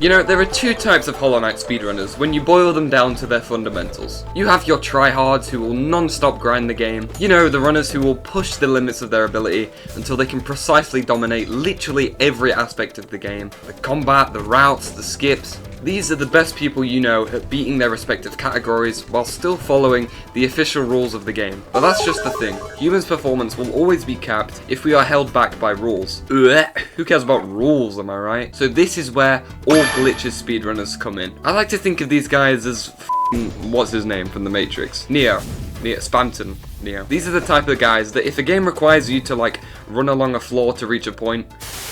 You know, there are two types of Hollow Knight speedrunners when you boil them down to their fundamentals. You have your tryhards who will non-stop grind the game. You know, the runners who will push the limits of their ability until they can precisely dominate literally every aspect of the game. The combat, the routes, the skips. These are the best people you know at beating their respective categories while still following the official rules of the game. But that's just the thing. Humans' performance will always be capped if we are held back by rules. Who cares about rules, am I right? So this is where all glitches speedrunners come in. I like to think of these guys as what's his name from the Matrix? Neo, Spamton. Neo. These are the type of guys that if a game requires you to like run along a floor to reach a point,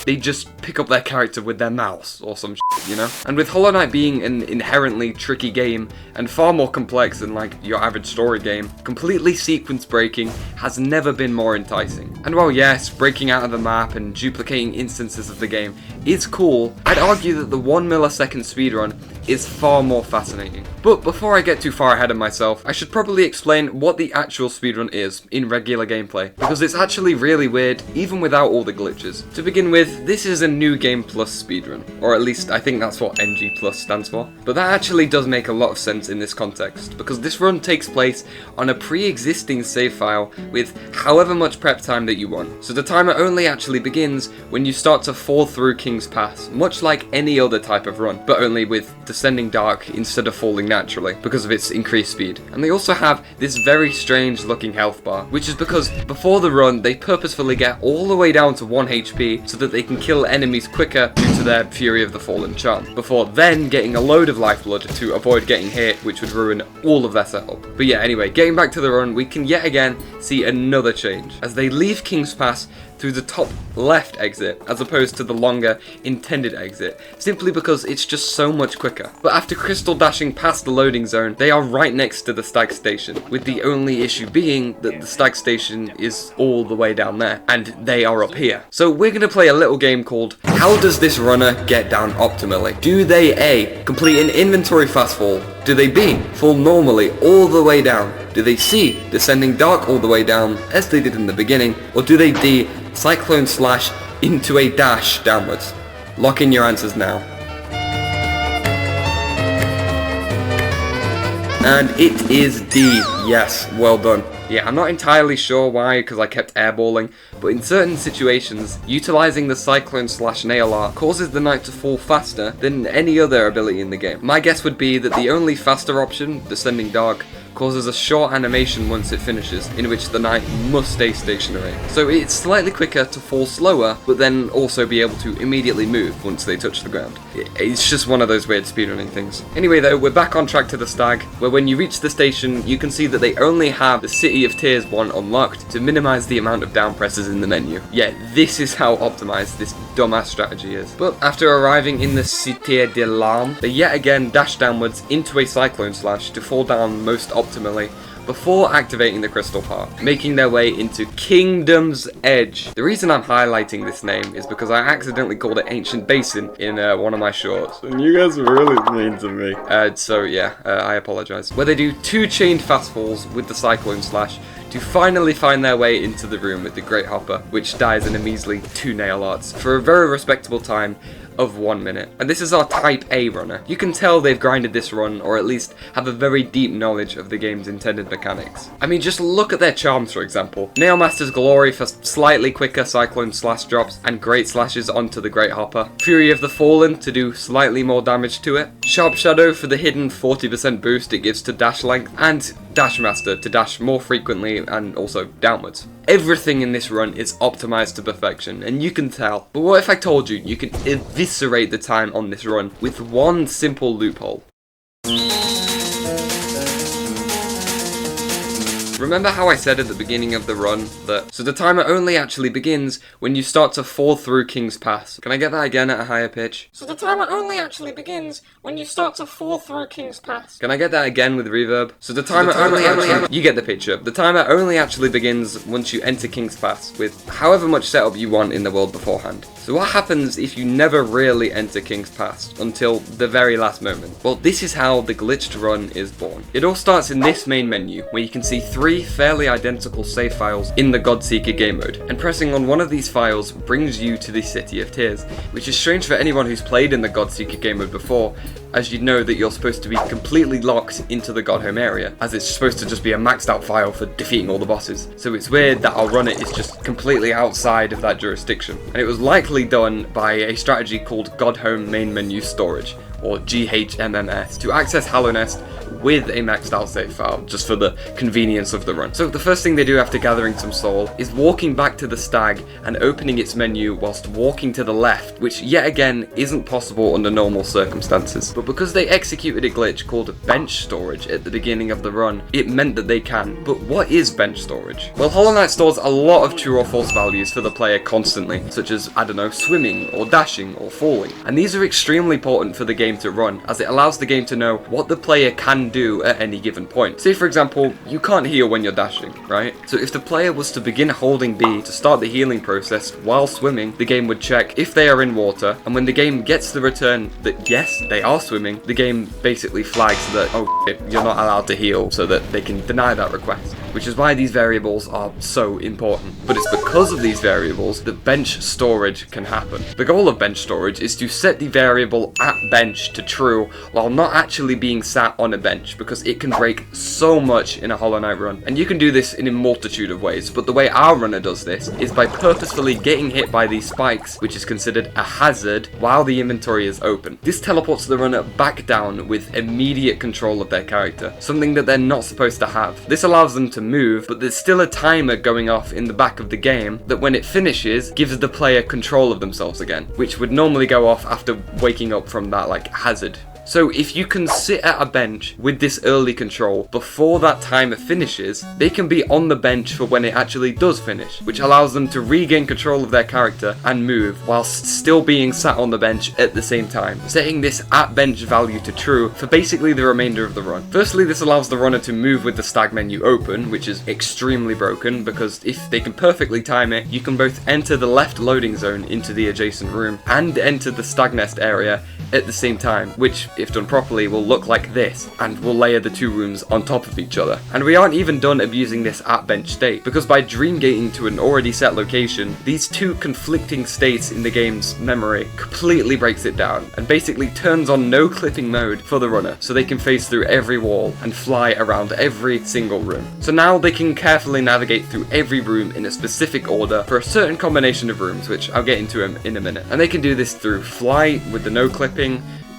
they just pick up their character with their mouse or some shit, you know? And with Hollow Knight being an inherently tricky game and far more complex than like your average story game, completely sequence breaking has never been more enticing. And while yes, breaking out of the map and duplicating instances of the game is cool, I'd argue that the 1 millisecond speedrun is far more fascinating. But before I get too far ahead of myself, I should probably explain what the actual speedrun is in regular gameplay, because it's actually really weird even without all the glitches. To begin with, this is a New Game Plus speedrun, or at least I think that's what NG Plus stands for. But that actually does make a lot of sense in this context, because this run takes place on a pre-existing save file with however much prep time that you want. So the timer only actually begins when you start to fall through King's Pass, much like any other type of run, but only with descending dark instead of falling naturally because of its increased speed. And they also have this very strange looking health bar, which is because before the run they purposefully get all the way down to 1 HP so that they can kill enemies quicker due to their Fury of the Fallen charm, before then getting a load of lifeblood to avoid getting hit, which would ruin all of their setup. But yeah, anyway, getting back to the run, we can yet again see another change as they leave King's Pass through the top left exit as opposed to the longer intended exit, simply because it's just so much quicker. But after crystal dashing past the loading zone, they are right next to the stag station, with the only issue being that the stag station is all the way down there and they are up here. So we're going to play a little game called How Does This Runner Get Down Optimally? Do they A, complete an inventory fast fall? Do they B, fall normally all the way down? Do they C, descending dark all the way down as they did in the beginning? Or do they D, cyclone slash into a dash downwards? Lock in your answers now. And it is D, yes, well done. Yeah, I'm not entirely sure why, because I kept airballing, but in certain situations, utilizing the Cyclone slash Nail Art causes the knight to fall faster than any other ability in the game. My guess would be that the only faster option, Descending Dark, causes a short animation once it finishes, in which the knight must stay stationary. So it's slightly quicker to fall slower, but then also be able to immediately move once they touch the ground. It's just one of those weird speedrunning things. Anyway though, we're back on track to the stag, where when you reach the station, you can see that they only have the City of Tears 1 unlocked to minimize the amount of down presses in the menu. Yeah, this is how optimized this dumbass strategy is. But after arriving in the Cité de l'Arme, they yet again dash downwards into a Cyclone Slash to fall down most optimally before activating the crystal part, making their way into Kingdom's Edge. The reason I'm highlighting this name is because I accidentally called it Ancient Basin in one of my shorts, and you guys are really mean to me. So yeah, I apologize. Where they do 2 chained fast falls with the Cyclone Slash to finally find their way into the room with the Great Hopper, which dies in a measly 2 nail arts for a very respectable time of 1 minute. And this is our Type A runner. You can tell they've grinded this run, or at least have a very deep knowledge of the game's intended mechanics. I mean, just look at their charms, for example. Nail Master's Glory for slightly quicker Cyclone Slash drops and Great Slashes onto the Great Hopper. Fury of the Fallen to do slightly more damage to it. Sharp Shadow for the hidden 40% boost it gives to dash length. And Dash Master to dash more frequently and also downwards. Everything in this run is optimized to perfection, and you can tell. But what if I told you can eviscerate the time on this run with one simple loophole? Remember how I said at the beginning of the run that, so the timer only actually begins when you start to fall through King's Pass. Can I get that again at a higher pitch? So the timer only actually begins when you start to fall through King's Pass. Can I get that again with reverb? So the timer only you get the picture. The timer only actually begins once you enter King's Pass with however much setup you want in the world beforehand. So what happens if you never really enter King's Pass until the very last moment? Well, this is how the glitched run is born. It all starts in this main menu, where you can see 3 3 fairly identical save files in the Godseeker game mode, and pressing on one of these files brings you to the City of Tears, which is strange for anyone who's played in the Godseeker game mode before, as you know that you're supposed to be completely locked into the Godhome area, as it's supposed to just be a maxed out file for defeating all the bosses. So it's weird that our runner is just completely outside of that jurisdiction, and it was likely done by a strategy called Godhome Main Menu Storage, or GHMMS, to access Hallownest with a maxed out save file, just for the convenience of the run. So the first thing they do after gathering some soul is walking back to the stag and opening its menu whilst walking to the left, which yet again isn't possible under normal circumstances. But because they executed a glitch called bench storage at the beginning of the run, it meant that they can. But what is bench storage? Well, Hollow Knight stores a lot of true or false values for the player constantly, such as, I don't know, swimming or dashing or falling. And these are extremely important for the game to run, as it allows the game to know what the player can do at any given point. Say for example, you can't heal when you're dashing, right? So if the player was to begin holding B to start the healing process while swimming, the game would check if they are in water, and when the game gets the return that yes, they are swimming, the game basically flags that, oh shit, you're not allowed to heal, so that they can deny that request. Which is why these variables are so important. But it's because of these variables that bench storage can happen. The goal of bench storage is to set the variable at bench to true while not actually being sat on a bench, because it can break so much in a Hollow Knight run. And you can do this in a multitude of ways, but the way our runner does this is by purposefully getting hit by these spikes, which is considered a hazard, while the inventory is open. This teleports the runner back down with immediate control of their character, something that they're not supposed to have. This allows them to move, but there's still a timer going off in the back of the game that when it finishes gives the player control of themselves again, which would normally go off after waking up from that like hazard. So if you can sit at a bench with this early control before that timer finishes, they can be on the bench for when it actually does finish, which allows them to regain control of their character and move whilst still being sat on the bench at the same time, setting this at bench value to true for basically the remainder of the run. Firstly, this allows the runner to move with the stag menu open, which is extremely broken, because if they can perfectly time it, you can both enter the left loading zone into the adjacent room and enter the stag nest area at the same time, which, if done properly, will look like this, and will layer the two rooms on top of each other. And we aren't even done abusing this at bench state, because by dream gating to an already set location, these two conflicting states in the game's memory completely breaks it down, and basically turns on no clipping mode for the runner, so they can phase through every wall and fly around every single room. So now they can carefully navigate through every room in a specific order for a certain combination of rooms, which I'll get into in a minute. And they can do this through flight with the no clipping,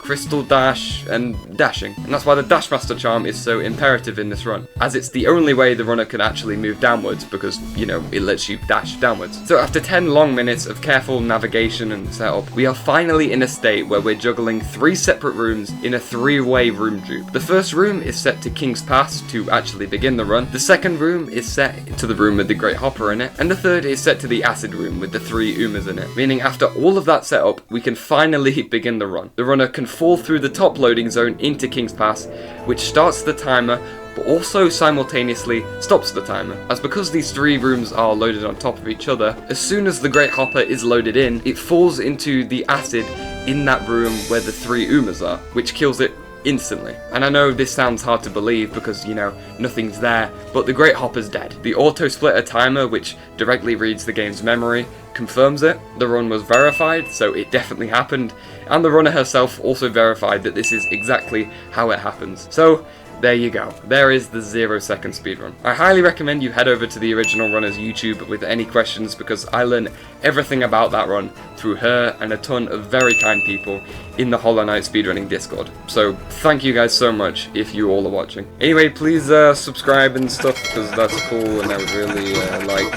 crystal dash, and dashing. And that's why the Dash Master charm is so imperative in this run, as it's the only way the runner can actually move downwards, because, you know, it lets you dash downwards. So after 10 long minutes of careful navigation and setup, we are finally in a state where we're juggling 3 separate rooms in a 3-way room dupe. The first room is set to King's Pass to actually begin the run, the second room is set to the room with the Great Hopper in it, and the third is set to the Acid room with the 3 Umas in it, meaning after all of that setup, we can finally begin the run. The runner can fall through the top loading zone into King's Pass, which starts the timer, but also simultaneously stops the timer, as because these 3 rooms are loaded on top of each other, as soon as the Great Hopper is loaded in, it falls into the acid in that room where the 3 Umas are, which kills it instantly. And I know this sounds hard to believe because, you know, nothing's there, but the Great Hopper's dead. The auto splitter timer, which directly reads the game's memory, confirms it. The run was verified, so it definitely happened, and the runner herself also verified that this is exactly how it happens. So there you go. There is the 0-second speedrun. I highly recommend you head over to the original runner's YouTube with any questions, because I learned everything about that run through her and a ton of very kind people in the Hollow Knight speedrunning Discord. So thank you guys so much if you all are watching. Anyway, please subscribe and stuff, because that's cool and I would really like